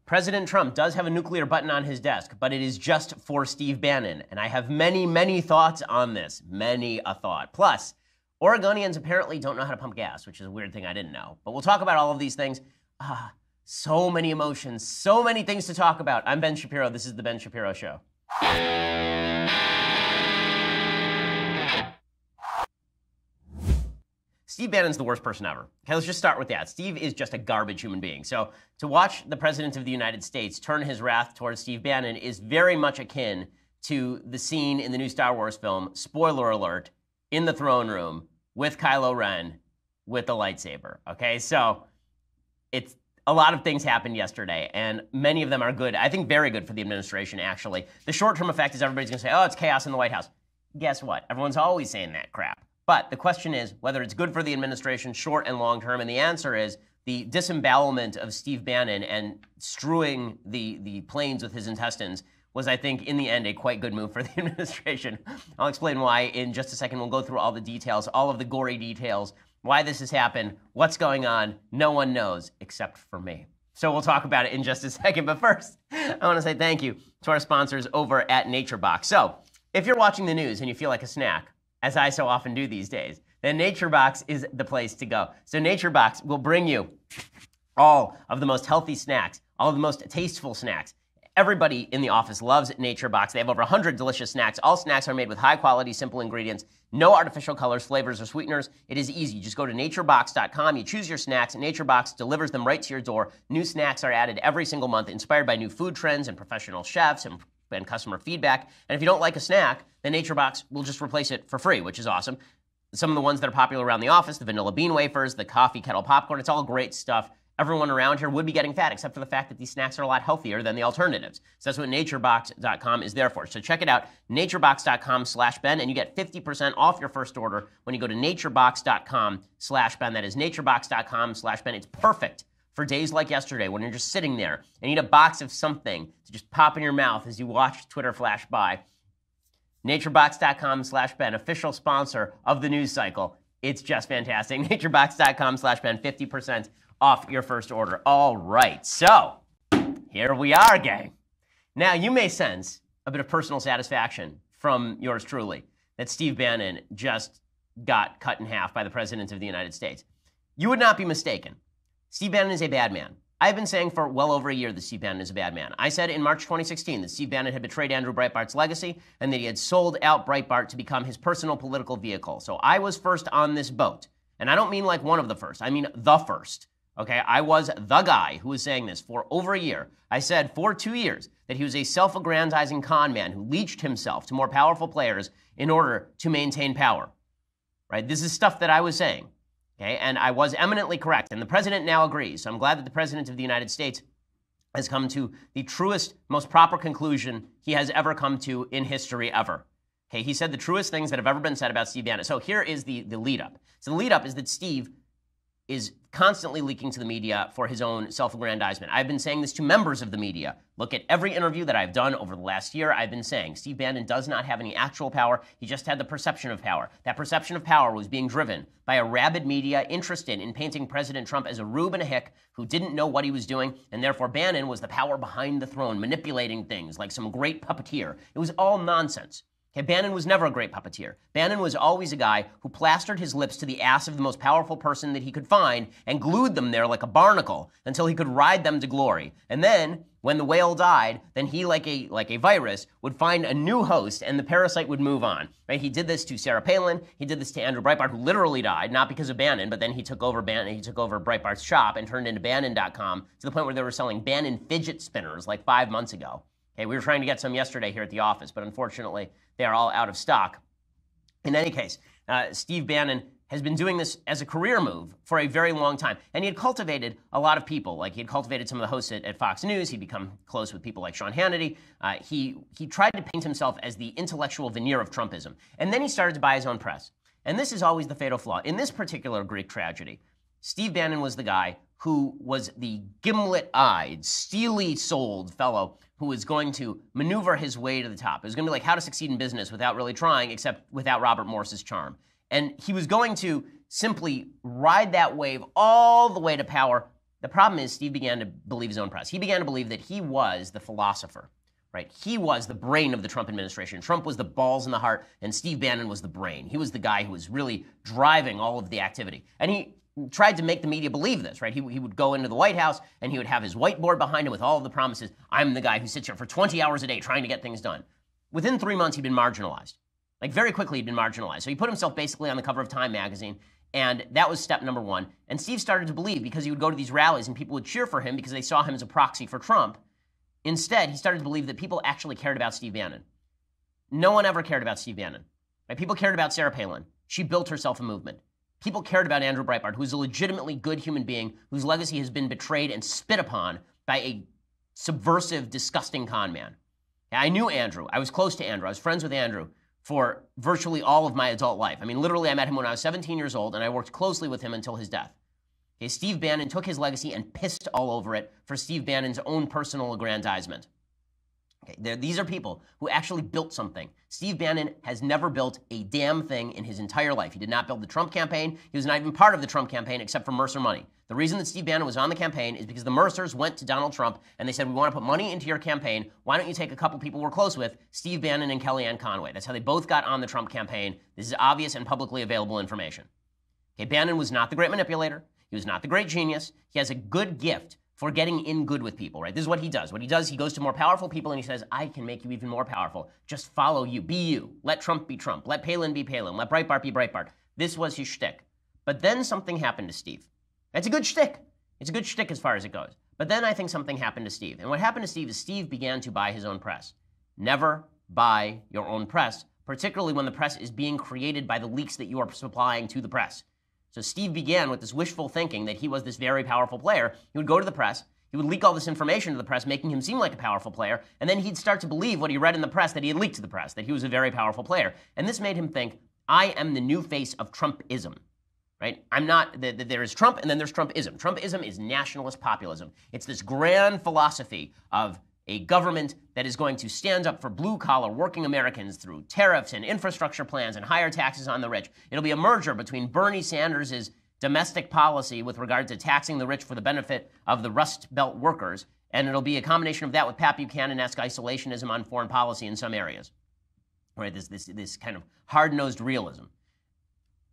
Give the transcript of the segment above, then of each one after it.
President Trump does have a nuclear button on his desk, but it is just for Steve Bannon. And I have many, many thoughts on this. Many a thought. Plus, Oregonians apparently don't know how to pump gas, which is a weird thing I didn't know. But we'll talk about all of these things. So many emotions, so many things to talk about. I'm Ben Shapiro. This is The Ben Shapiro Show. Steve Bannon's the worst person ever. Okay, let's just start with that. Steve is just a garbage human being. So to watch the President of the United States turn his wrath towards Steve Bannon is very much akin to the scene in the new Star Wars film, spoiler alert, in the throne room with Kylo Ren with the lightsaber. Okay, so it's a lot of things happened yesterday, and many of them are good. I think very good for the administration, actually. The short-term effect is everybody's going to say, oh, it's chaos in the White House. Guess what? Everyone's always saying that crap. But the question is whether it's good for the administration, short and long term, and the answer is the disembowelment of Steve Bannon and strewing the planes with his intestines was, I think, in the end, a quite good move for the administration. I'll explain why in just a second. We'll go through all the details, all of the gory details, why this has happened, what's going on. No one knows except for me. So we'll talk about it in just a second. But first, I want to say thank you to our sponsors over at NatureBox. So if you're watching the news and you feel like a snack, as I so often do these days, then NatureBox is the place to go. So NatureBox will bring you all of the most healthy snacks, all of the most tasteful snacks. Everybody in the office loves NatureBox. They have over 100 delicious snacks. All snacks are made with high-quality, simple ingredients. No artificial colors, flavors, or sweeteners. It is easy. Just go to naturebox.com. You choose your snacks, and NatureBox delivers them right to your door. New snacks are added every single month, inspired by new food trends and professional chefs and customer feedback. And if you don't like a snack, then NatureBox will just replace it for free, which is awesome. Some of the ones that are popular around the office, the vanilla bean wafers, the coffee kettle popcorn, it's all great stuff. Everyone around here would be getting fat, except for the fact that these snacks are a lot healthier than the alternatives. So that's what naturebox.com is there for. So check it out, naturebox.com/Ben, and you get 50% off your first order when you go to naturebox.com/Ben. That is naturebox.com/Ben. It's perfect for days like yesterday when you're just sitting there and you need a box of something to just pop in your mouth as you watch Twitter flash by. Naturebox.com/Ben, official sponsor of the news cycle. It's just fantastic. Naturebox.com/Ben, 50% off your first order. All right, so here we are, gang. Now, you may sense a bit of personal satisfaction from yours truly that Steve Bannon just got cut in half by the President of the United States. You would not be mistaken. Steve Bannon is a bad man. I've been saying for well over a year that Steve Bannon is a bad man. I said in March 2016 that Steve Bannon had betrayed Andrew Breitbart's legacy and that he had sold out Breitbart to become his personal political vehicle. So I was first on this boat. And I don't mean like one of the first. I mean the first. Okay, I was the guy who was saying this for over a year. I said for 2 years that he was a self-aggrandizing con man who leached himself to more powerful players in order to maintain power. Right? This is stuff that I was saying. Okay, and I was eminently correct. And the president now agrees. So I'm glad that the President of the United States has come to the truest, most proper conclusion he has ever come to in history ever. Okay, he said the truest things that have ever been said about Steve Bannon. So here is the lead up. So the lead up is that Steve is constantly leaking to the media for his own self-aggrandizement. I've been saying this to members of the media. Look at every interview that I've done over the last year. I've been saying Steve Bannon does not have any actual power. He just had the perception of power. That perception of power was being driven by a rabid media interested in painting President Trump as a rube and a hick who didn't know what he was doing, and therefore Bannon was the power behind the throne, manipulating things like some great puppeteer. It was all nonsense. Okay, Bannon was never a great puppeteer. Bannon was always a guy who plastered his lips to the ass of the most powerful person that he could find and glued them there like a barnacle until he could ride them to glory. And then, when the whale died, then he, like a virus, would find a new host and the parasite would move on. Right? He did this to Sarah Palin. He did this to Andrew Breitbart, who literally died, not because of Bannon, but then he took over Breitbart's shop and turned into Bannon.com to the point where they were selling Bannon fidget spinners like 5 months ago. Okay, we were trying to get some yesterday here at the office, but unfortunately, they are all out of stock. In any case, Steve Bannon has been doing this as a career move for a very long time. And he had cultivated a lot of people. Like, he had cultivated some of the hosts at Fox News. He'd become close with people like Sean Hannity. He tried to paint himself as the intellectual veneer of Trumpism. And then he started to buy his own press. And this is always the fatal flaw. In this particular Greek tragedy, Steve Bannon was the guy who was the gimlet-eyed, steely-souled fellow who was going to maneuver his way to the top. It was going to be like How to Succeed in Business without really trying, except without Robert Morse's charm. And he was going to simply ride that wave all the way to power The problem is Steve began to believe his own press. He began to believe that he was the philosopher, right? He was the brain of the Trump administration. Trump was the balls in the heart, and Steve Bannon was the brain. He was the guy who was really driving all of the activity. And he tried to make the media believe this, right? He would go into the White House, and he would have his whiteboard behind him with all of the promises. I'm the guy who sits here for 20 hours a day trying to get things done. Within 3 months, he'd been marginalized. Like, very quickly, he'd been marginalized. So he put himself basically on the cover of Time magazine, and that was step number one. And Steve started to believe, because he would go to these rallies and people would cheer for him because they saw him as a proxy for Trump. Instead, he started to believe that people actually cared about Steve Bannon. No one ever cared about Steve Bannon. Right? People cared about Sarah Palin. She built herself a movement. People cared about Andrew Breitbart, who's a legitimately good human being whose legacy has been betrayed and spit upon by a subversive, disgusting con man. I knew Andrew. I was close to Andrew. I was friends with Andrew for virtually all of my adult life. I mean, literally, I met him when I was 17 years old, and I worked closely with him until his death. Okay, Steve Bannon took his legacy and pissed all over it for Steve Bannon's own personal aggrandizement. Okay, these are people who actually built something. Steve Bannon has never built a damn thing in his entire life. He did not build the Trump campaign. He was not even part of the Trump campaign except for Mercer money. The reason that Steve Bannon was on the campaign is because the Mercers went to Donald Trump and they said, we want to put money into your campaign. Why don't you take a couple people we're close with, Steve Bannon and Kellyanne Conway. That's how they both got on the Trump campaign. This is obvious and publicly available information. Okay, Bannon was not the great manipulator. He was not the great genius. He has a good gift for getting in good with people, right? This is what he does. What he does, he goes to more powerful people and he says, I can make you even more powerful. Just follow you. Be you. Let Trump be Trump. Let Palin be Palin. Let Breitbart be Breitbart. This was his shtick. But then something happened to Steve. That's a good shtick. It's a good shtick as far as it goes. But then I think something happened to Steve. And what happened to Steve is Steve began to buy his own press. Never buy your own press, particularly when the press is being created by the leaks that you are supplying to the press. So Steve began with this wishful thinking that he was this very powerful player. He would go to the press. He would leak all this information to the press, making him seem like a powerful player, and then he'd start to believe what he read in the press that he had leaked to the press, that he was a very powerful player. And this made him think, I am the new face of Trumpism, right? I'm not, there is Trump and then there's Trumpism. Trumpism is nationalist populism. It's this grand philosophy of a government that is going to stand up for blue-collar working Americans through tariffs and infrastructure plans and higher taxes on the rich. It'll be a merger between Bernie Sanders' domestic policy with regard to taxing the rich for the benefit of the Rust Belt workers, and it'll be a combination of that with Pat Buchanan-esque isolationism on foreign policy in some areas, right? This kind of hard-nosed realism.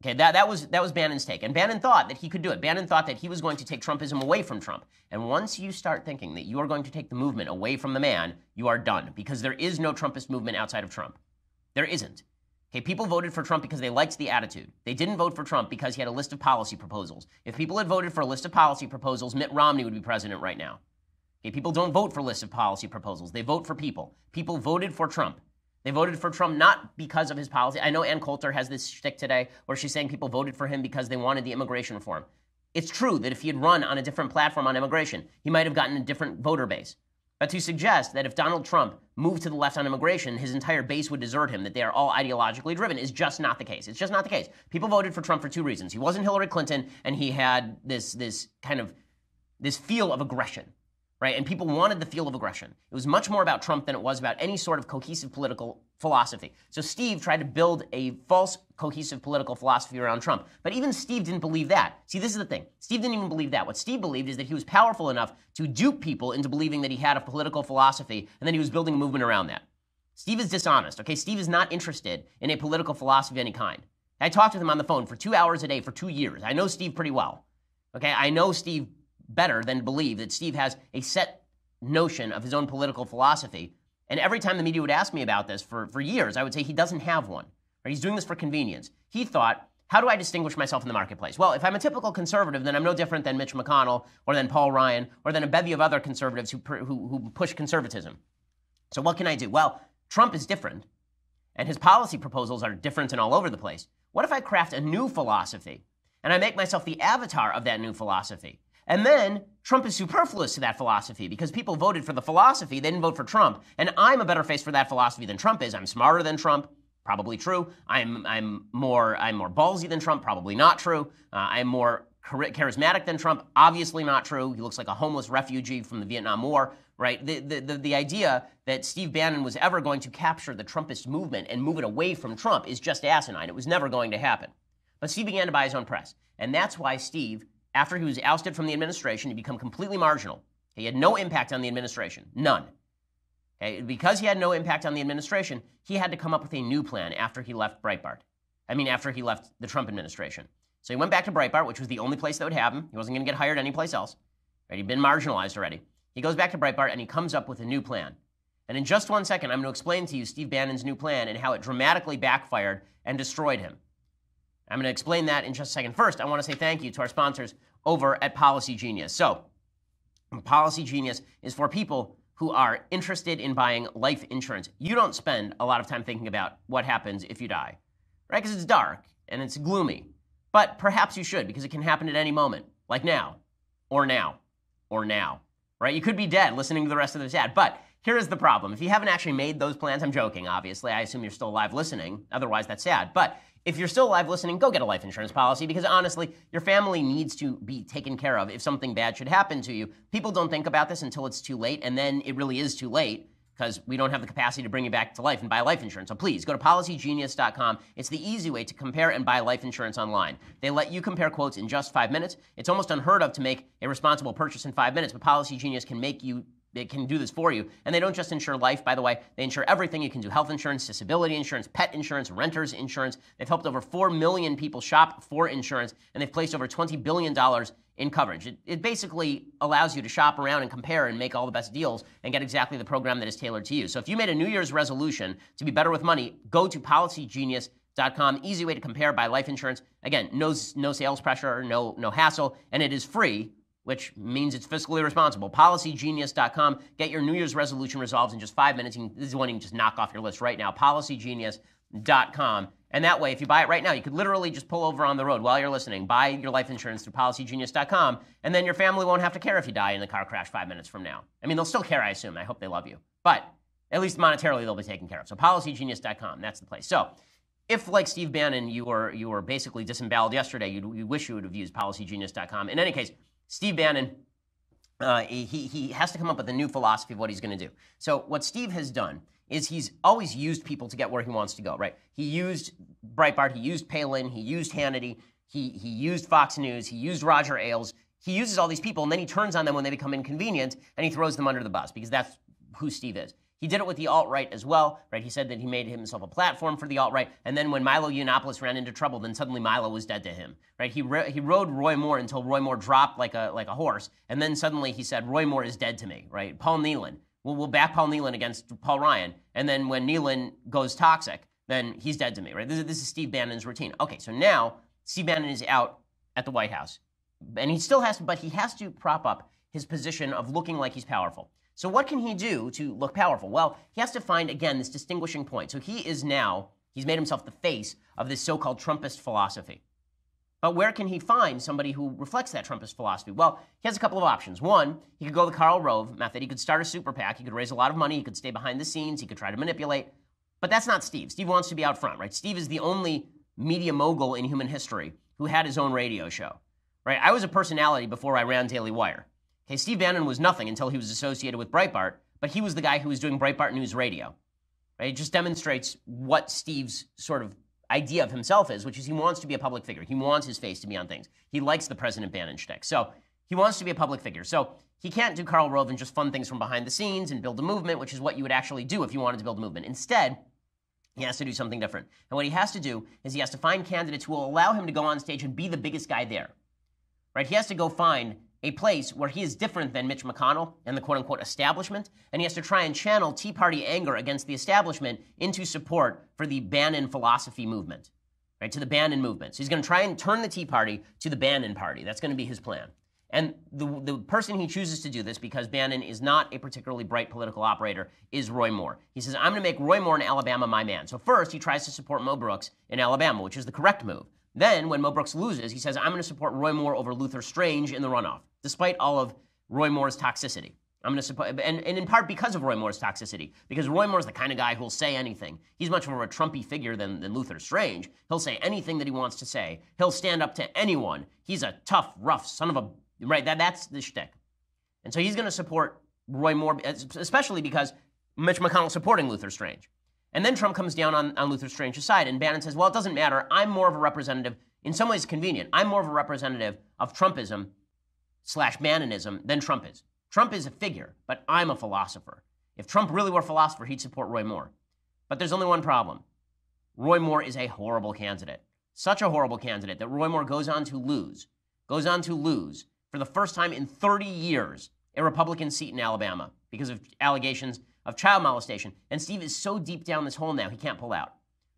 Okay, that was Bannon's take, and Bannon thought that he could do it. Bannon thought that he was going to take Trumpism away from Trump, and once you start thinking that you are going to take the movement away from the man, you are done, because there is no Trumpist movement outside of Trump. There isn't. Okay, people voted for Trump because they liked the attitude. They didn't vote for Trump because he had a list of policy proposals. If people had voted for a list of policy proposals, Mitt Romney would be president right now. Okay, people don't vote for lists of policy proposals. They vote for people. People voted for Trump. They voted for Trump not because of his policy. I know Ann Coulter has this shtick today where she's saying people voted for him because they wanted the immigration reform. It's true that if he had run on a different platform on immigration, he might have gotten a different voter base. But to suggest that if Donald Trump moved to the left on immigration, his entire base would desert him, that they are all ideologically driven, is just not the case. It's just not the case. People voted for Trump for two reasons. He wasn't Hillary Clinton, and he had this feel of aggression, right? And people wanted the feel of aggression. It was much more about Trump than it was about any sort of cohesive political philosophy. So Steve tried to build a false cohesive political philosophy around Trump. But even Steve didn't believe that. See, this is the thing. Steve didn't even believe that. What Steve believed is that he was powerful enough to dupe people into believing that he had a political philosophy, and then he was building a movement around that. Steve is dishonest, okay? Steve is not interested in a political philosophy of any kind. I talked with him on the phone for 2 hours a day for 2 years. I know Steve pretty well, okay? I know Steve better than to believe that Steve has a set notion of his own political philosophy. And every time the media would ask me about this for years, I would say he doesn't have one. Or he's doing this for convenience. He thought, how do I distinguish myself in the marketplace? Well, if I'm a typical conservative, then I'm no different than Mitch McConnell or than Paul Ryan or than a bevy of other conservatives who push conservatism. So what can I do? Well, Trump is different, and his policy proposals are different and all over the place. What if I craft a new philosophy, and I make myself the avatar of that new philosophy? And then Trump is superfluous to that philosophy because people voted for the philosophy, they didn't vote for Trump. And I'm a better face for that philosophy than Trump is. I'm smarter than Trump, probably true. I'm more ballsy than Trump, probably not true. I'm more charismatic than Trump, obviously not true. He looks like a homeless refugee from the Vietnam War, right? The idea that Steve Bannon was ever going to capture the Trumpist movement and move it away from Trump is just asinine. It was never going to happen. But Steve began to buy his own press. And that's why Steve after he was ousted from the administration, he became completely marginal. He had no impact on the administration, none. Okay? Because he had no impact on the administration, he had to come up with a new plan after he left after he left the Trump administration. So he went back to Breitbart, which was the only place that would have him. He wasn't going to get hired anyplace else. Right? He'd been marginalized already. He goes back to Breitbart and he comes up with a new plan. And in just 1 second, I'm going to explain to you Steve Bannon's new plan and how it dramatically backfired and destroyed him. I'm going to explain that in just a second. First, I want to say thank you to our sponsors over at Policy Genius. So, Policy Genius is for people who are interested in buying life insurance. You don't spend a lot of time thinking about what happens if you die, right? Because it's dark and it's gloomy. But perhaps you should, because it can happen at any moment, like now, or now, or now, right? You could be dead listening to the rest of this ad. But here is the problem. If you haven't actually made those plans, I'm joking, obviously. I assume you're still alive listening. Otherwise, that's sad. But if you're still alive listening, go get a life insurance policy, because honestly, your family needs to be taken care of if something bad should happen to you. People don't think about this until it's too late, and then it really is too late, because we don't have the capacity to bring you back to life and buy life insurance. So please, go to policygenius.com. It's the easy way to compare and buy life insurance online. They let you compare quotes in just 5 minutes. It's almost unheard of to make a responsible purchase in 5 minutes, but Policy Genius it can do this for you. And they don't just insure life, by the way. They insure everything you can do: health insurance, disability insurance, pet insurance, renter's insurance. They've helped over 4 million people shop for insurance, and they've placed over $20 billion in coverage. It basically allows you to shop around and compare and make all the best deals and get exactly the program that is tailored to you. So if you made a New Year's resolution to be better with money, go to policygenius.com. Easy way to compare, buy life insurance. Again, no sales pressure, no hassle, and it is free, which means it's fiscally responsible. Policygenius.com. Get your New Year's resolution resolved in just 5 minutes. This is one you can just knock off your list right now. Policygenius.com. And that way, if you buy it right now, you could literally just pull over on the road while you're listening, buy your life insurance through policygenius.com, and then your family won't have to care if you die in the car crash 5 minutes from now. I mean, they'll still care, I assume. I hope they love you. But at least monetarily, they'll be taken care of. So policygenius.com, that's the place. So if, like Steve Bannon, you were basically disemboweled yesterday, you wish you would have used policygenius.com. In any case, Steve Bannon, he has to come up with a new philosophy of what he's going to do. So what Steve has done is he's always used people to get where he wants to go, right? He used Breitbart, he used Palin, he used Hannity, he used Fox News, he used Roger Ailes. He uses all these people, and then he turns on them when they become inconvenient, and he throws them under the bus, because that's who Steve is. He did it with the alt-right as well, right? He said that he made himself a platform for the alt-right, and then when Milo Yiannopoulos ran into trouble, then suddenly Milo was dead to him, right? He rode Roy Moore until Roy Moore dropped like a horse, and then suddenly he said, Roy Moore is dead to me, right? Paul Nehlen. We'll back Paul Nehlen against Paul Ryan, and then when Nehlen goes toxic, then he's dead to me, right? This is Steve Bannon's routine. Okay, so now Steve Bannon is out at the White House, and he still has to, but he has to prop up his position of looking like he's powerful. So what can he do to look powerful? Well, he has to find, again, this distinguishing point. So he's made himself the face of this so-called Trumpist philosophy. But where can he find somebody who reflects that Trumpist philosophy? Well, he has a couple of options. One, he could go the Karl Rove method. He could start a super PAC. He could raise a lot of money. He could stay behind the scenes. He could try to manipulate. But that's not Steve. Steve wants to be out front, right? Steve is the only media mogul in human history who had his own radio show, right? I was a personality before I ran Daily Wire. Okay, Steve Bannon was nothing until he was associated with Breitbart, but he was the guy who was doing Breitbart News Radio. Right? It just demonstrates what Steve's sort of idea of himself is, which is he wants to be a public figure. He wants his face to be on things. He likes the President Bannon shtick. So he wants to be a public figure. So he can't do Karl Rove and just fund things from behind the scenes and build a movement, which is what you would actually do if you wanted to build a movement. Instead, he has to do something different. And what he has to do is he has to find candidates who will allow him to go on stage and be the biggest guy there. Right? He has to go find a place where he is different than Mitch McConnell and the quote-unquote establishment, and he has to try and channel Tea Party anger against the establishment into support for the Bannon philosophy movement, right, to the Bannon movement. So he's going to try and turn the Tea Party to the Bannon Party. That's going to be his plan. And the person he chooses to do this, because Bannon is not a particularly bright political operator, is Roy Moore. He says, I'm going to make Roy Moore in Alabama my man. So first, he tries to support Mo Brooks in Alabama, which is the correct move. Then, when Mo Brooks loses, he says, I'm going to support Roy Moore over Luther Strange in the runoff, despite all of Roy Moore's toxicity. I'm going to support, and in part because of Roy Moore's toxicity, because Roy Moore's the kind of guy who'll say anything. He's much more of a Trumpy figure than Luther Strange. He'll say anything that he wants to say. He'll stand up to anyone. He's a tough, rough son of a, right, that's the shtick. And so he's going to support Roy Moore, especially because Mitch McConnell's supporting Luther Strange. And then Trump comes down on Luther Strange's side, and Bannon says, well, it doesn't matter. I'm more of a representative in some ways convenient. I'm more of a representative of Trumpism / Bannonism than Trump is. Trump is a figure, but I'm a philosopher. If Trump really were a philosopher, he'd support Roy Moore. But there's only one problem. Roy Moore is a horrible candidate. Such a horrible candidate that Roy Moore goes on to lose for the first time in 30 years a Republican seat in Alabama because of allegations of child molestation. And Steve is so deep down this hole now, he can't pull out.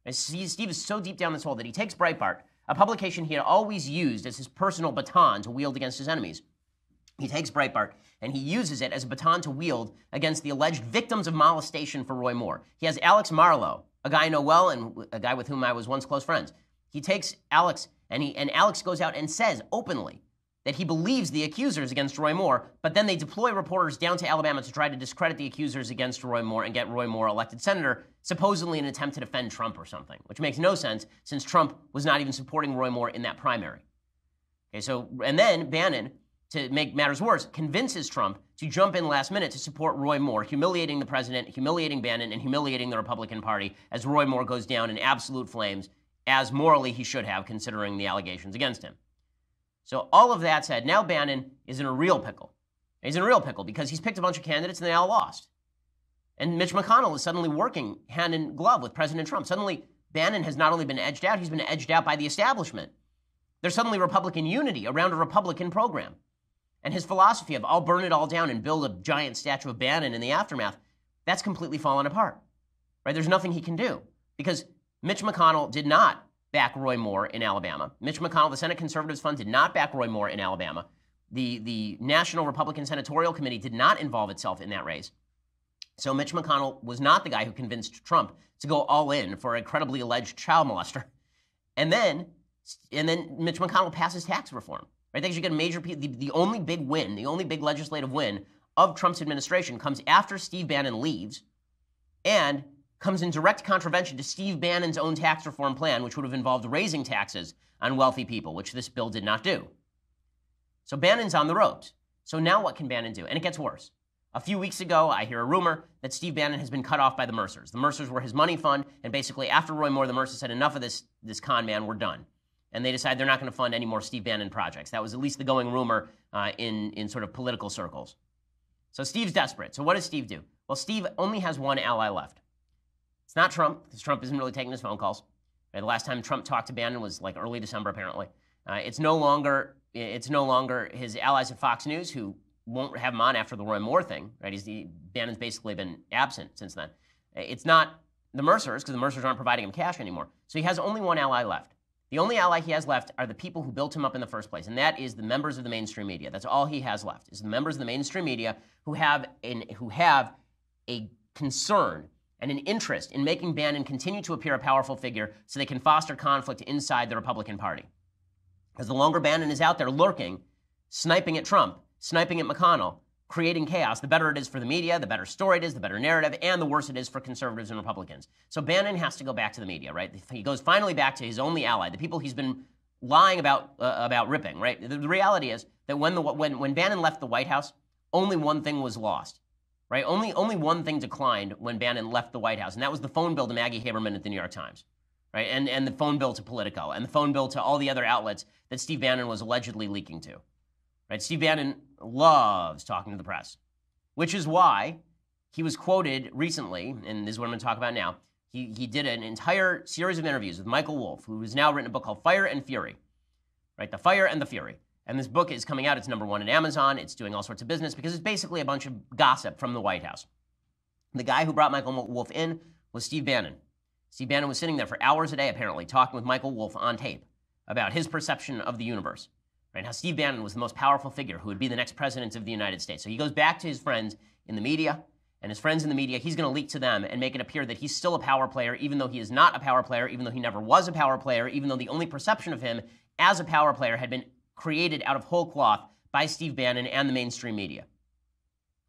Steve is so deep down this hole that he takes Breitbart, a publication he had always used as his personal baton to wield against his enemies. He takes Breitbart and he uses it as a baton to wield against the alleged victims of molestation for Roy Moore. He has Alex Marlow, a guy I know well and a guy with whom I was once close friends. He takes Alex and Alex goes out and says openly that he believes the accusers against Roy Moore, but then they deploy reporters down to Alabama to try to discredit the accusers against Roy Moore and get Roy Moore elected senator, supposedly in an attempt to defend Trump or something, which makes no sense since Trump was not even supporting Roy Moore in that primary. Okay, and then Bannon, to make matters worse, convinces Trump to jump in last minute to support Roy Moore, humiliating the president, humiliating Bannon, and humiliating the Republican Party as Roy Moore goes down in absolute flames, as morally he should have, considering the allegations against him. So all of that said, now Bannon is in a real pickle. He's in a real pickle because he's picked a bunch of candidates and they all lost. And Mitch McConnell is suddenly working hand in glove with President Trump. Suddenly, Bannon has not only been edged out, he's been edged out by the establishment. There's suddenly Republican unity around a Republican program. And his philosophy of I'll burn it all down and build a giant statue of Bannon in the aftermath, that's completely fallen apart. Right? There's nothing he can do because Mitch McConnell did not back Roy Moore in Alabama. Mitch McConnell, the Senate Conservatives Fund, did not back Roy Moore in Alabama. The National Republican Senatorial Committee did not involve itself in that race. So Mitch McConnell was not the guy who convinced Trump to go all in for a credibly alleged child molester. And then Mitch McConnell passes tax reform. Right? They should get a major, the only big win, the only big legislative win of Trump's administration comes after Steve Bannon leaves and comes in direct contravention to Steve Bannon's own tax reform plan, which would have involved raising taxes on wealthy people, which this bill did not do. So Bannon's on the ropes. So now what can Bannon do? And it gets worse. A few weeks ago, I hear a rumor that Steve Bannon has been cut off by the Mercers. The Mercers were his money fund, and basically after Roy Moore, the Mercers said, enough of this con man, we're done. And they decided they're not going to fund any more Steve Bannon projects. That was at least the going rumor in sort of political circles. So Steve's desperate. So what does Steve do? Well, Steve only has one ally left. It's not Trump, because Trump isn't really taking his phone calls. Right? The last time Trump talked to Bannon was like early December, apparently. It's no longer his allies at Fox News who won't have him on after the Roy Moore thing. Right? Bannon's basically been absent since then. It's not the Mercers, because the Mercers aren't providing him cash anymore. So he has only one ally left. The only ally he has left are the people who built him up in the first place, and that is the members of the mainstream media. That's all he has left, is the members of the mainstream media who have a concern and an interest in making Bannon continue to appear a powerful figure so they can foster conflict inside the Republican Party. Because the longer Bannon is out there lurking, sniping at Trump, sniping at McConnell, creating chaos, the better it is for the media, the better story it is, the better narrative, and the worse it is for conservatives and Republicans. So Bannon has to go back to the media, right? He goes finally back to his only ally, the people he's been lying about ripping, right? The reality is that when Bannon left the White House, only one thing was lost. Right? Only one thing declined when Bannon left the White House, and that was the phone bill to Maggie Haberman at the New York Times, right? And the phone bill to Politico, and the phone bill to all the other outlets that Steve Bannon was allegedly leaking to. Right? Steve Bannon loves talking to the press, which is why he was quoted recently, and this is what I'm going to talk about now. He did an entire series of interviews with Michael Wolff, who has now written a book called Fire and Fury, right? The Fire and the Fury. And this book is coming out. It's #1 in Amazon. It's doing all sorts of business because it's basically a bunch of gossip from the White House. The guy who brought Michael Wolff in was Steve Bannon. Steve Bannon was sitting there for hours a day, apparently, talking with Michael Wolff on tape about his perception of the universe, right? How Steve Bannon was the most powerful figure who would be the next president of the United States. So he goes back to his friends in the media, and his friends in the media, he's going to leak to them and make it appear that he's still a power player, even though he is not a power player, even though he never was a power player, even though the only perception of him as a power player had been created out of whole cloth by Steve Bannon and the mainstream media.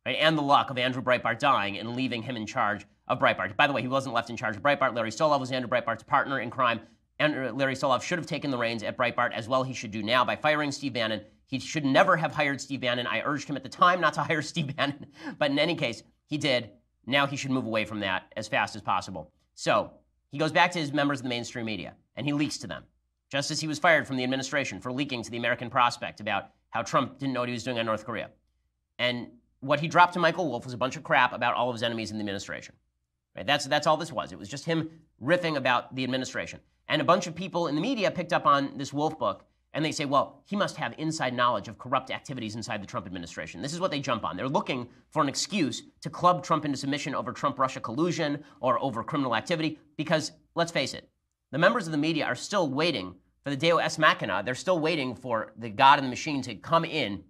Right? And the luck of Andrew Breitbart dying and leaving him in charge of Breitbart. By the way, he wasn't left in charge of Breitbart. Larry Solov was Andrew Breitbart's partner in crime. And Larry Solov should have taken the reins at Breitbart, as well he should do now by firing Steve Bannon. He should never have hired Steve Bannon. I urged him at the time not to hire Steve Bannon. But in any case, he did. Now he should move away from that as fast as possible. So he goes back to his members of the mainstream media, and he leaks to them. just as he was fired from the administration for leaking to the American Prospect about how Trump didn't know what he was doing on North Korea. And what he dropped to Michael Wolff was a bunch of crap about all of his enemies in the administration. Right? That's all this was. It was just him riffing about the administration. And a bunch of people in the media picked up on this Wolff book, and they say, well, he must have inside knowledge of corrupt activities inside the Trump administration. This is what they jump on. They're looking for an excuse to club Trump into submission over Trump-Russia collusion or over criminal activity, because, let's face it, the members of the media are still waiting for the Deus Machina. They're still waiting for the God in the machine to come in,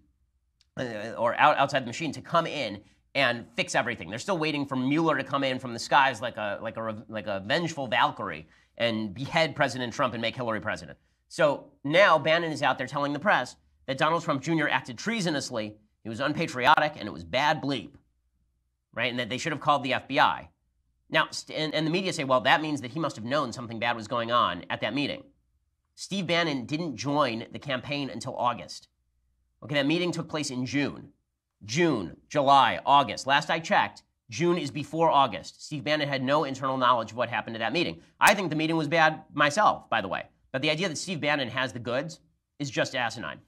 or outside the machine to come in and fix everything. They're still waiting for Mueller to come in from the skies like a vengeful Valkyrie and behead President Trump and make Hillary president. So now Bannon is out there telling the press that Donald Trump Jr. acted treasonously, he was unpatriotic, and it was bad bleep, right? And that they should have called the FBI. Now, and the media say, well, that means that he must have known something bad was going on at that meeting. Steve Bannon didn't join the campaign until August. Okay, that meeting took place in June. June, July, August. Last I checked, June is before August. Steve Bannon had no internal knowledge of what happened at that meeting. I think the meeting was bad myself, by the way. But the idea that Steve Bannon has the goods is just asinine.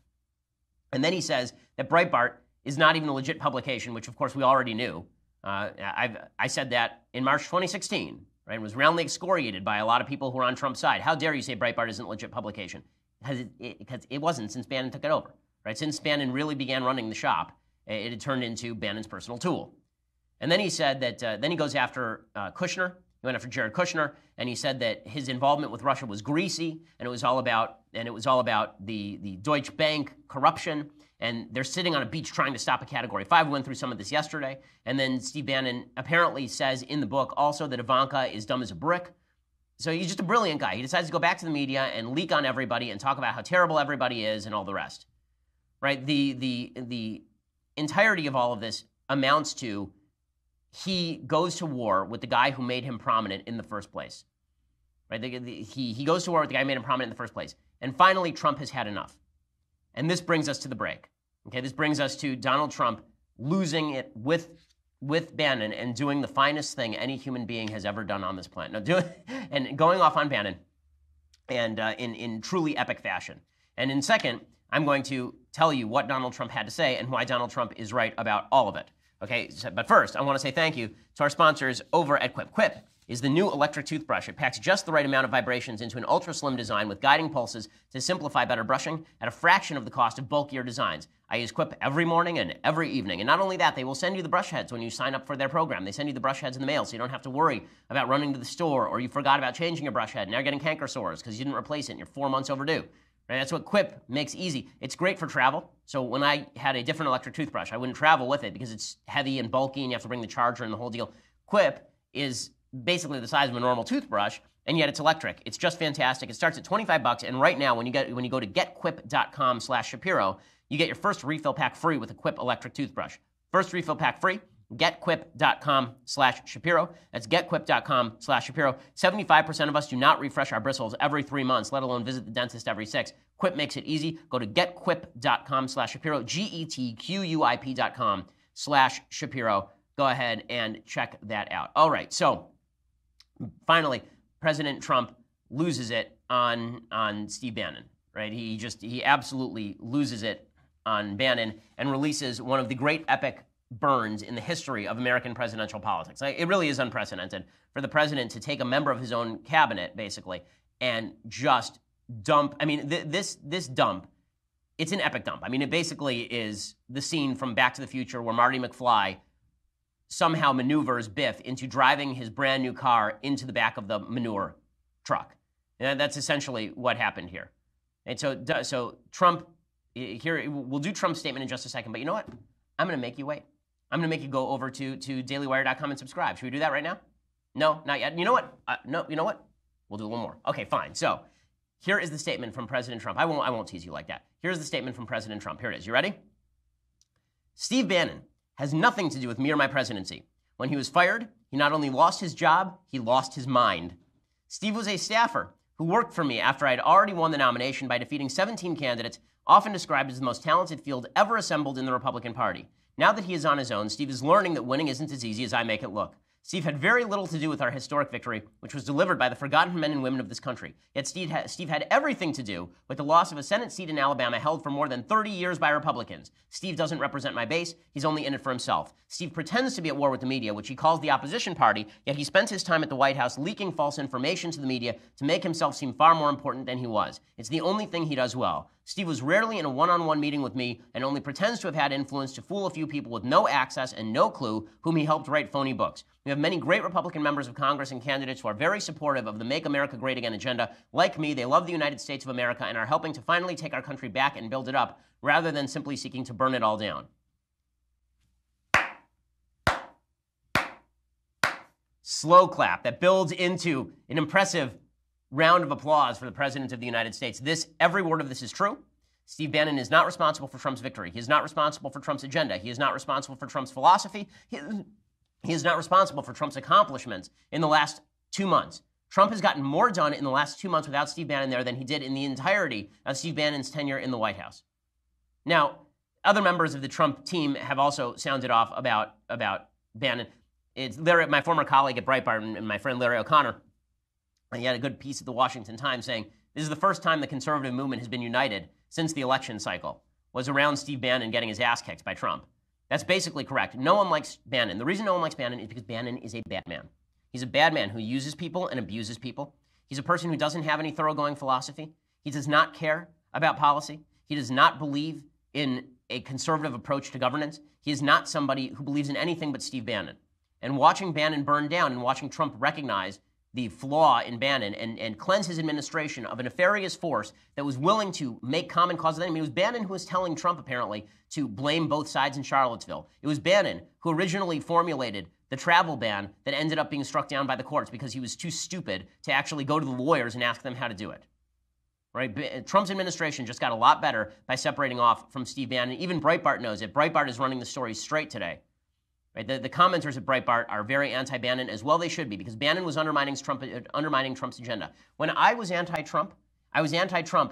And then he says that Breitbart is not even a legit publication, which of course we already knew. I said that in March 2016, right? It was roundly excoriated by a lot of people who are on Trump's side. How dare you say Breitbart isn't a legit publication? Because it wasn't since Bannon took it over, right? Since Bannon really began running the shop, it had turned into Bannon's personal tool. And then he said that, then he goes after Kushner. He went after Jared Kushner, and he said that his involvement with Russia was greasy, and it was all about the Deutsche Bank corruption. And they're sitting on a beach trying to stop a Category 5. We went through some of this yesterday. And then Steve Bannon apparently says in the book also that Ivanka is dumb as a brick. So he's just a brilliant guy. He decides to go back to the media and leak on everybody and talk about how terrible everybody is and all the rest. Right? The entirety of all of this amounts to he goes to war with the guy who made him prominent in the first place. Right? He goes to war with the guy who made him prominent in the first place. And finally, Trump has had enough. And this brings us to the break. Okay, this brings us to Donald Trump losing it with Bannon and doing the finest thing any human being has ever done on this planet. And going off on Bannon and in truly epic fashion. And in second, I'm going to tell you what Donald Trump had to say and why Donald Trump is right about all of it. Okay, but first, I want to say thank you to our sponsors over at Quip. Quip is the new electric toothbrush. It packs just the right amount of vibrations into an ultra-slim design with guiding pulses to simplify better brushing at a fraction of the cost of bulkier designs. I use Quip every morning and every evening. And not only that, they will send you the brush heads when you sign up for their program. They send you the brush heads in the mail, so you don't have to worry about running to the store or you forgot about changing your brush head and now you're getting canker sores because you didn't replace it and you're 4 months overdue. Right? That's what Quip makes easy. It's great for travel. So when I had a different electric toothbrush, I wouldn't travel with it because it's heavy and bulky and you have to bring the charger and the whole deal. Quip is basically the size of a normal toothbrush, and yet it's electric. It's just fantastic. It starts at $25, and right now, when you go to getquip.com/Shapiro, you get your first refill pack free with a Quip electric toothbrush. First refill pack free. Getquip.com/Shapiro. That's getquip.com/Shapiro. 75% of us do not refresh our bristles every 3 months, let alone visit the dentist every 6. Quip makes it easy. Go to getquip.com/Shapiro. getquip.com/Shapiro. Go ahead and check that out. All right, so finally, President Trump loses it on Steve Bannon, right? He absolutely loses it on Bannon and releases one of the great epic burns in the history of American presidential politics. It really is unprecedented for the president to take a member of his own cabinet, basically, and just dump. I mean, this dump, it's an epic dump. I mean, it basically is the scene from Back to the Future where Marty McFly somehow maneuvers Biff into driving his brand new car into the back of the manure truck. And that's essentially what happened here. And so Trump, here, we'll do Trump's statement in just a second, but you know what? I'm going to make you wait. I'm going to make you go over to dailywire.com and subscribe. Should we do that right now? No, not yet. You know what? No, you know what? We'll do a little more. Okay, fine. So here is the statement from President Trump. I won't tease you like that. Here's the statement from President Trump. Here it is. You ready? Steve Bannon has nothing to do with me or my presidency. When he was fired, he not only lost his job, he lost his mind. Steve was a staffer who worked for me after I had already won the nomination by defeating 17 candidates, often described as the most talented field ever assembled in the Republican Party. Now that he is on his own, Steve is learning that winning isn't as easy as I make it look. Steve had very little to do with our historic victory, which was delivered by the forgotten men and women of this country. Yet Steve had everything to do with the loss of a Senate seat in Alabama held for more than 30 years by Republicans. Steve doesn't represent my base. He's only in it for himself. Steve pretends to be at war with the media, which he calls the opposition party, yet he spent his time at the White House leaking false information to the media to make himself seem far more important than he was. It's the only thing he does well. Steve was rarely in a one-on-one meeting with me and only pretends to have had influence to fool a few people with no access and no clue whom he helped write phony books. We have many great Republican members of Congress and candidates who are very supportive of the Make America Great Again agenda. Like me, they love the United States of America and are helping to finally take our country back and build it up, rather than simply seeking to burn it all down. Slow clap that builds into an impressive round of applause for the President of the United States. Every word of this is true. Steve Bannon is not responsible for Trump's victory. He is not responsible for Trump's agenda. He is not responsible for Trump's philosophy. He is not responsible for Trump's accomplishments in the last 2 months. Trump has gotten more done in the last 2 months without Steve Bannon there than he did in the entirety of Steve Bannon's tenure in the White House. Now, other members of the Trump team have also sounded off about Bannon. It's my former colleague at Breitbart and my friend Larry O'Connor. He had a good piece at the Washington Times saying, this is the first time the conservative movement has been united since the election cycle, was around Steve Bannon getting his ass kicked by Trump. That's basically correct. No one likes Bannon. The reason no one likes Bannon is because Bannon is a bad man. He's a bad man who uses people and abuses people. He's a person who doesn't have any thoroughgoing philosophy. He does not care about policy. He does not believe in a conservative approach to governance. He is not somebody who believes in anything but Steve Bannon. And watching Bannon burn down and watching Trump recognize the flaw in Bannon and cleanse his administration of a nefarious force that was willing to make common cause of the enemy. It was Bannon who was telling Trump, apparently, to blame both sides in Charlottesville. It was Bannon who originally formulated the travel ban that ended up being struck down by the courts because he was too stupid to actually go to the lawyers and ask them how to do it. Right? Trump's administration just got a lot better by separating off from Steve Bannon. Even Breitbart knows it. Breitbart is running the story straight today. Right? The commenters at Breitbart are very anti-Bannon, as well they should be, because Bannon was undermining Trump's agenda. When I was anti-Trump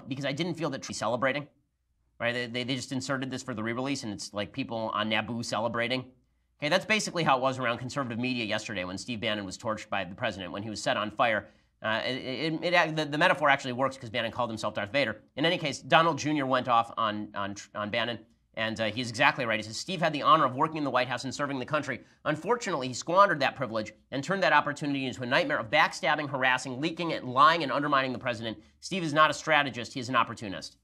because I didn't feel that Trump was celebrating. Right? They just inserted this for the re-release, and it's like people on Naboo celebrating. Okay, that's basically how it was around conservative media yesterday when Steve Bannon was torched by the president, when he was set on fire. The metaphor actually works because Bannon called himself Darth Vader. In any case, Donald Jr. went off on Bannon. And he's exactly right. He says, Steve had the honor of working in the White House and serving the country. Unfortunately, he squandered that privilege and turned that opportunity into a nightmare of backstabbing, harassing, leaking, and lying and undermining the president. Steve is not a strategist. He is an opportunist.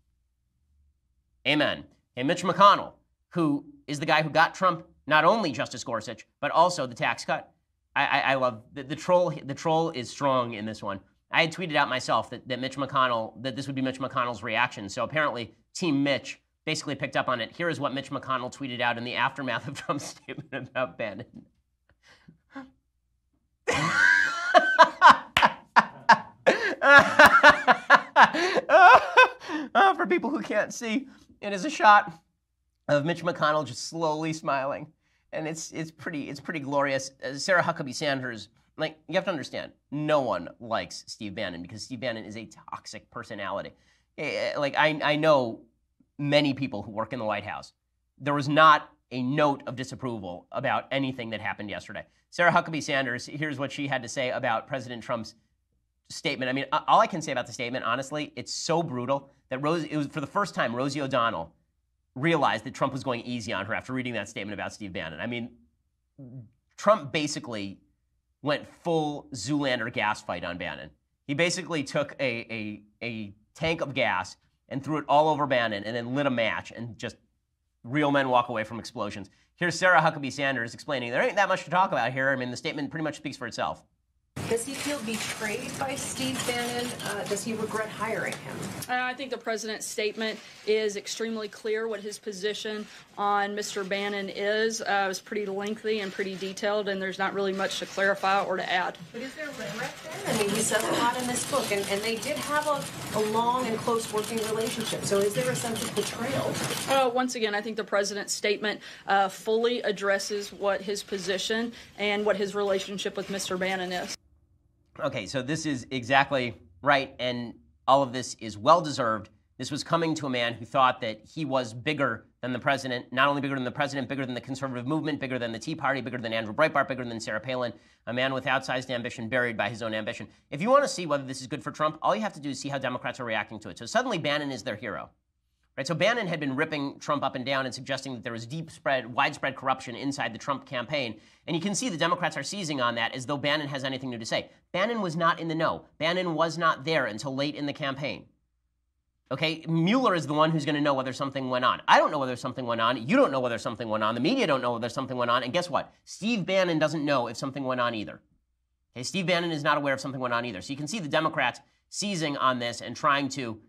Amen. And Mitch McConnell, who is the guy who got Trump not only Justice Gorsuch, but also the tax cut. I love the troll. The troll is strong in this one. I had tweeted out myself that this would be Mitch McConnell's reaction. So apparently, Team Mitch basically picked up on it. Here is what Mitch McConnell tweeted out in the aftermath of Trump's statement about Bannon. For people who can't see, it is a shot of Mitch McConnell just slowly smiling, and it's pretty glorious. Sarah Huckabee Sanders, you have to understand, no one likes Steve Bannon because Steve Bannon is a toxic personality. I know many people who work in the White House. There was not a note of disapproval about anything that happened yesterday. Sarah Huckabee Sanders, here's what she had to say about President Trump's statement. I mean, all I can say about the statement, honestly, it's so brutal that it was for the first time Rosie O'Donnell realized that Trump was going easy on her after reading that statement about Steve Bannon. I mean, Trump basically went full Zoolander gas fight on Bannon. He basically took a tank of gas and threw it all over Bannon and then lit a match, and just real men walk away from explosions. Here's Sarah Huckabee Sanders explaining there ain't that much to talk about here. I mean, the statement pretty much speaks for itself. Does he feel betrayed by Steve Bannon? Does he regret hiring him? I think the president's statement is extremely clear what his position on Mr. Bannon is. It was pretty lengthy and pretty detailed, and there's not really much to clarify or to add. But is there regret then? I mean, he says a lot in this book, and they did have a long and close working relationship. So is there a sense of betrayal? Once again, I think the president's statement fully addresses what his position and what his relationship with Mr. Bannon is. Okay, so this is exactly right, and all of this is well-deserved This was coming to a man who thought that he was bigger than the president, not only bigger than the president, bigger than the conservative movement, bigger than the Tea Party, bigger than Andrew Breitbart, bigger than Sarah Palin, a man with outsized ambition buried by his own ambition. If you want to see whether this is good for Trump, all you have to do is see how Democrats are reacting to it. So suddenly Bannon is their hero. Right, so Bannon had been ripping Trump up and down and suggesting that there was widespread corruption inside the Trump campaign. And you can see the Democrats are seizing on that as though Bannon has anything new to say. Bannon was not in the know. Bannon was not there until late in the campaign. Okay, Mueller is the one who's going to know whether something went on. I don't know whether something went on. You don't know whether something went on. The media don't know whether something went on. And guess what? Steve Bannon doesn't know if something went on either. Okay, Steve Bannon is not aware if something went on either. So you can see the Democrats seizing on this and trying to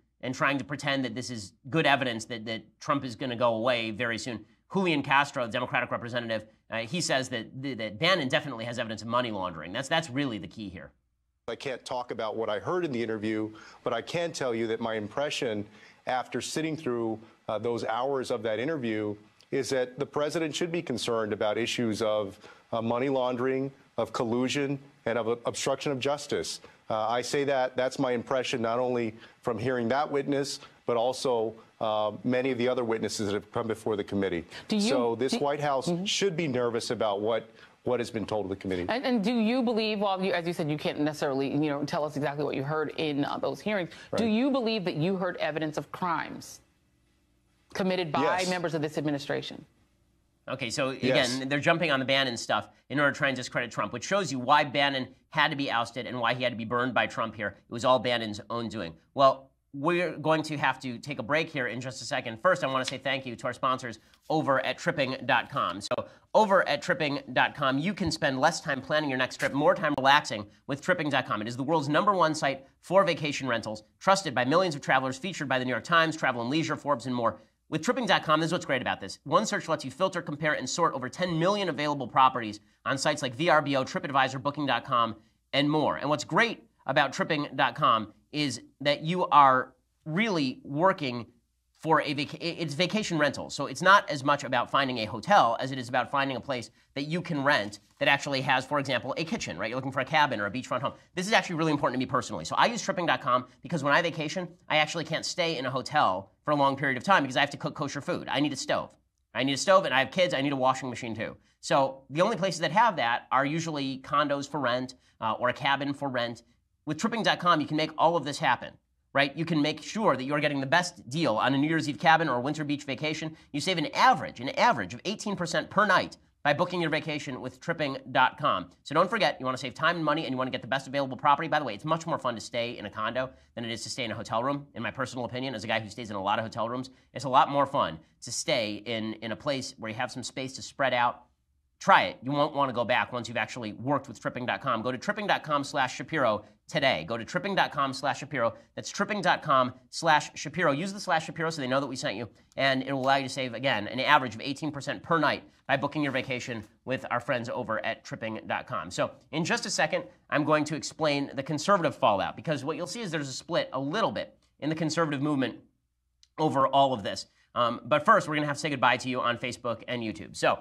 pretend that this is good evidence that Trump is going to go away very soon. Julian Castro, the Democratic representative, he says that Bannon definitely has evidence of money laundering. That's really the key here. I can't talk about what I heard in the interview, but I can tell you that my impression after sitting through those hours of that interview is that the president should be concerned about issues of money laundering, of collusion, and of obstruction of justice. I say that's my impression, not only from hearing that witness, but also many of the other witnesses that have come before the committee. So this White House should be nervous about what has been told to the committee. And do you believe, well, as you said, you can't necessarily, tell us exactly what you heard in those hearings. Right. Do you believe that you heard evidence of crimes committed by members of this administration? Okay, so again, they're jumping on the Bannon stuff in order to try and discredit Trump, which shows you why Bannon had to be ousted and why he had to be burned by Trump here. It was all Bannon's own doing. Well, we're going to have to take a break here in just a second. First, I want to say thank you to our sponsors over at tripping.com. So over at tripping.com, you can spend less time planning your next trip, more time relaxing with tripping.com. It is the world's #1 site for vacation rentals, trusted by millions of travelers, featured by the New York Times, Travel and Leisure, Forbes, and more. With tripping.com, this is what's great about this. One search lets you filter, compare, and sort over 10 million available properties on sites like VRBO, TripAdvisor, Booking.com, and more. And what's great about tripping.com is that you are really working for it's vacation rental. So it's not as much about finding a hotel as it is about finding a place that you can rent that actually has, for example, a kitchen, right? You're looking for a cabin or a beachfront home. This is actually really important to me personally. So I use tripping.com because when I vacation, I actually can't stay in a hotel for a long period of time because I have to cook kosher food. I need a stove. And I have kids. I need a washing machine too. So the only places that have that are usually condos for rent or a cabin for rent. With tripping.com, you can make all of this happen. Right? You can make sure that you're getting the best deal on a New Year's Eve cabin or a winter beach vacation. You save an average of 18% per night by booking your vacation with tripping.com. So don't forget, you want to save time and money and you want to get the best available property. By the way, it's much more fun to stay in a condo than it is to stay in a hotel room. In my personal opinion, as a guy who stays in a lot of hotel rooms, it's a lot more fun to stay in a place where you have some space to spread out. Try it. You won't want to go back once you've actually worked with tripping.com. Go to tripping.com/Shapiro today. Go to tripping.com/Shapiro. That's tripping.com/Shapiro. Use the /Shapiro so they know that we sent you. And it will allow you to save, again, an average of 18% per night by booking your vacation with our friends over at tripping.com. So in just a second, I'm going to explain the conservative fallout, because what you'll see is there's a split a little bit in the conservative movement over all of this. But first, we're going to have to say goodbye to you on Facebook and YouTube. So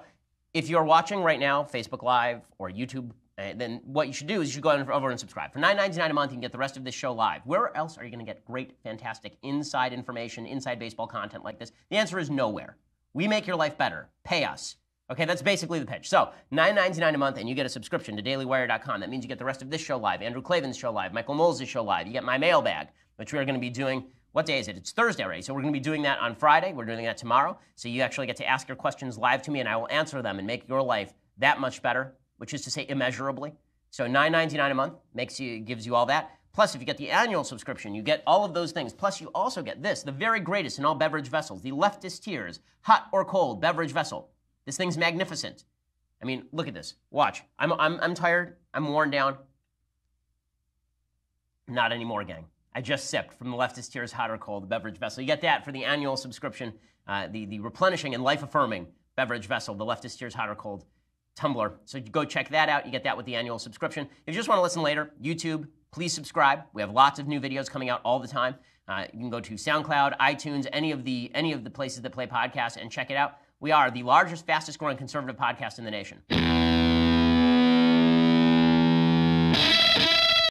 if you're watching right now, Facebook Live or YouTube, then what you should do is you should go over and subscribe. For $9.99 a month, you can get the rest of this show live. Where else are you going to get great, fantastic inside information, inside baseball content like this? The answer is nowhere. We make your life better. Pay us. Okay, that's basically the pitch. So $9.99 a month, and you get a subscription to dailywire.com. That means you get the rest of this show live, Andrew Klavan's show live, Michael Knowles' show live. You get my mailbag, which we are going to be doing. What day is it? It's Thursday already. So we're going to be doing that on Friday. We're doing that tomorrow. So you actually get to ask your questions live to me, and I will answer them and make your life that much better, which is to say immeasurably. So $9.99 a month gives you all that. Plus, if you get the annual subscription, you get all of those things. Plus, you also get this, the very greatest in all beverage vessels, the Leftist Tears hot or cold beverage vessel. This thing's magnificent. I mean, look at this. Watch. I'm tired. I'm worn down. Not anymore, gang. I just sipped from the Leftist Tears hot or cold beverage vessel. You get that for the annual subscription, the replenishing and life-affirming beverage vessel, the Leftist Tears hot or cold tumbler. So you go check that out. You get that with the annual subscription. If you just want to listen later, YouTube, please subscribe. We have lots of new videos coming out all the time. You can go to SoundCloud, iTunes, any of the places that play podcasts and check it out. We are the largest, fastest growing conservative podcast in the nation.